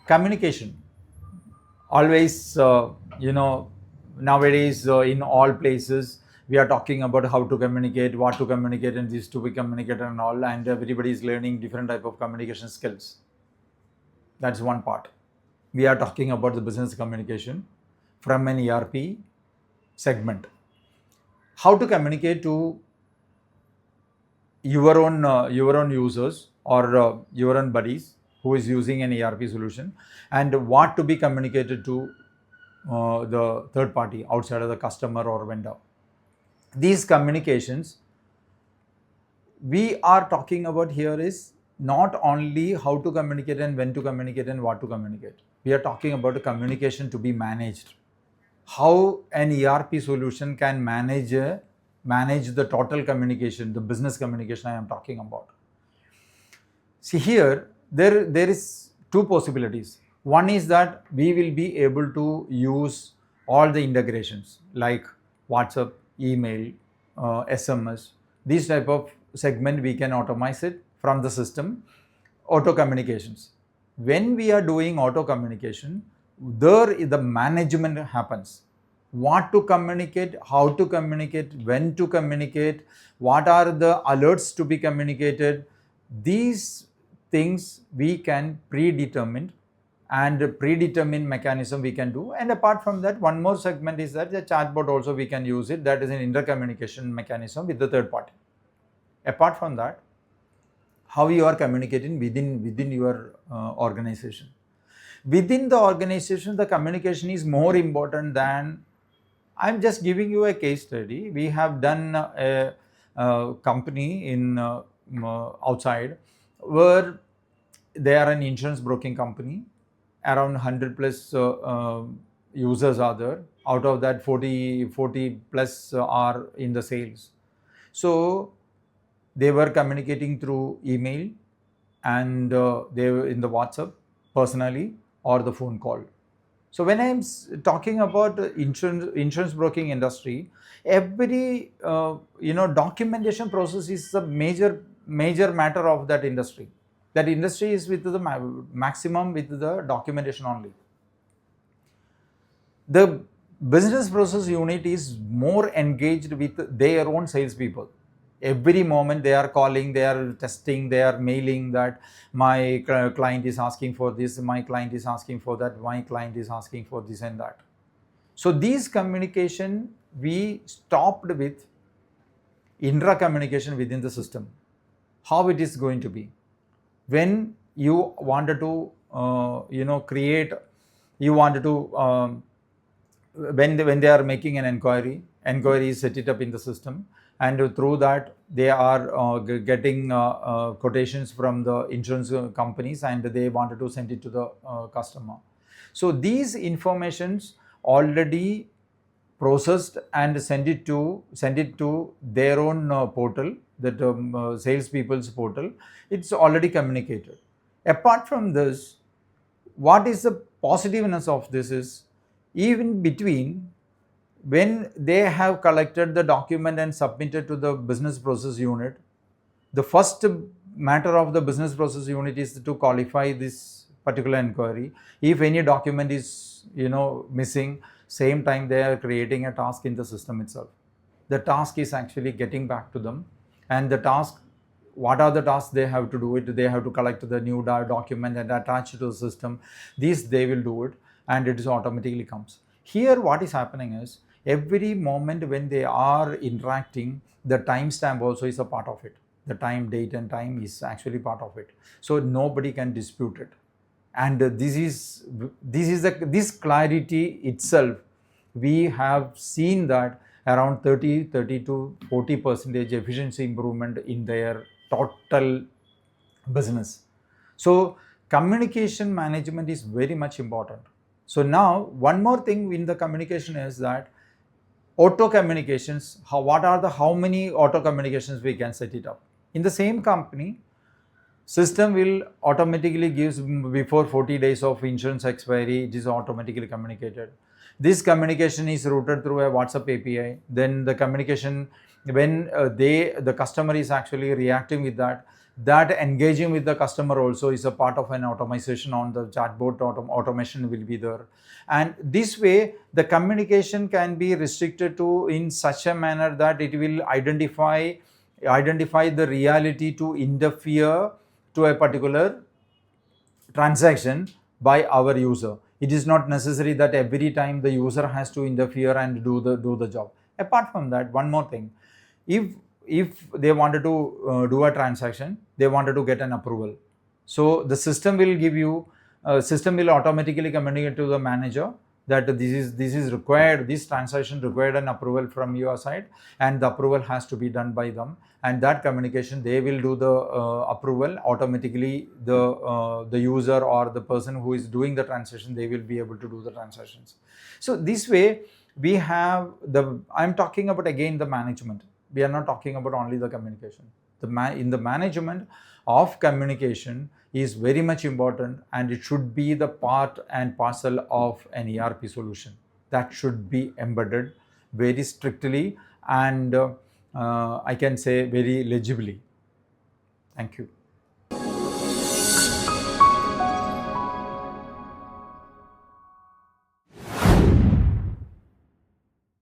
Communication. Always, nowadays in all places, we are talking about how to communicate, what to communicate, and this to be communicated and all, and everybody is learning different type of communication skills. That's one part. We are talking about the business communication from an ERP segment. How to communicate to your own users or your own buddies who is using an ERP solution, and what to be communicated to the third party outside of the customer or vendor. These communications we are talking about here is not only how to communicate and when to communicate and what to communicate. We are talking about a communication to be managed. How an ERP solution can manage the total communication, the business communication I am talking about. See here, there is two possibilities. One is that we will be able to use all the integrations like WhatsApp, email, SMS, these type of segment we can automate it from the system. Auto communications. When we are doing auto communication, there the management happens. What to communicate, how to communicate, when to communicate, what are the alerts to be communicated. These things we can predetermine, and predetermined mechanism we can do. And apart from that, one more segment is that the chatbot also we can use it. That is an intercommunication mechanism with the third party. Apart from that, how you are communicating within your organization. Within the organization, the communication is more important than. I'm just giving you a case study. We have done a company in outside where they are an insurance broking company. Around 100 plus users are there. Out of that, 40 plus are in the sales. So they were communicating through email, and they were in the WhatsApp personally or the phone call. So when I'm talking about insurance broking industry, every documentation process is a major matter of that industry. That industry is with the maximum with the documentation only. The business process unit is more engaged with their own salespeople. Every moment they are calling, they are testing, they are mailing that my client is asking for this, my client is asking for that, my client is asking for this and that. So these communication we stopped with intra communication within the system. How it is going to be? When you wanted to create, you wanted to when they are making an inquiry is set it up in the system, and through that they are getting quotations from the insurance companies, and they wanted to send it to the customer. So these informations already processed and send it to their own portal, that sales people's portal. It's already communicated. Apart from this, what is the positiveness of this is, even between when they have collected the document and submitted to the business process unit, the first matter of the business process unit is to qualify this particular inquiry. If any document is missing, same time they are creating a task in the system itself. The task is actually getting back to them, and the task, what are the tasks they have to do it? They have to collect the new document and attach it to the system. These they will do it, and it is automatically comes. Here what is happening is, every moment when they are interacting, the timestamp also is a part of it. The time, date and time is actually part of it. So nobody can dispute it. And this clarity itself, we have seen that around 30 to 40% efficiency improvement in their total business. So communication management is very much important. So now one more thing in the communication is that auto communications. How many auto communications we can set it up in the same company? System will automatically gives before 40 days of insurance expiry, it is automatically communicated. This communication is routed through a WhatsApp API. Then the communication, when the customer is actually reacting with that, that engaging with the customer also is a part of an automation on the chatbot. Automation will be there, and this way the communication can be restricted to in such a manner that it will identify the reality to interfere to a particular transaction by our user. It is not necessary that every time the user has to interfere and do the job. Apart from that, one more thing, if they wanted to do a transaction, they wanted to get an approval, so the system will give you system will automatically communicate to the manager that this is required, this transaction required an approval from your side, and the approval has to be done by them, and that communication they will do the approval automatically. The user or the person who is doing the transaction, they will be able to do the transactions. So this way we have I'm talking about again the management. We are not talking about only the communication. In the management of communication is very much important, and it should be the part and parcel of an ERP solution. That should be embedded very strictly and I can say very legibly. Thank you.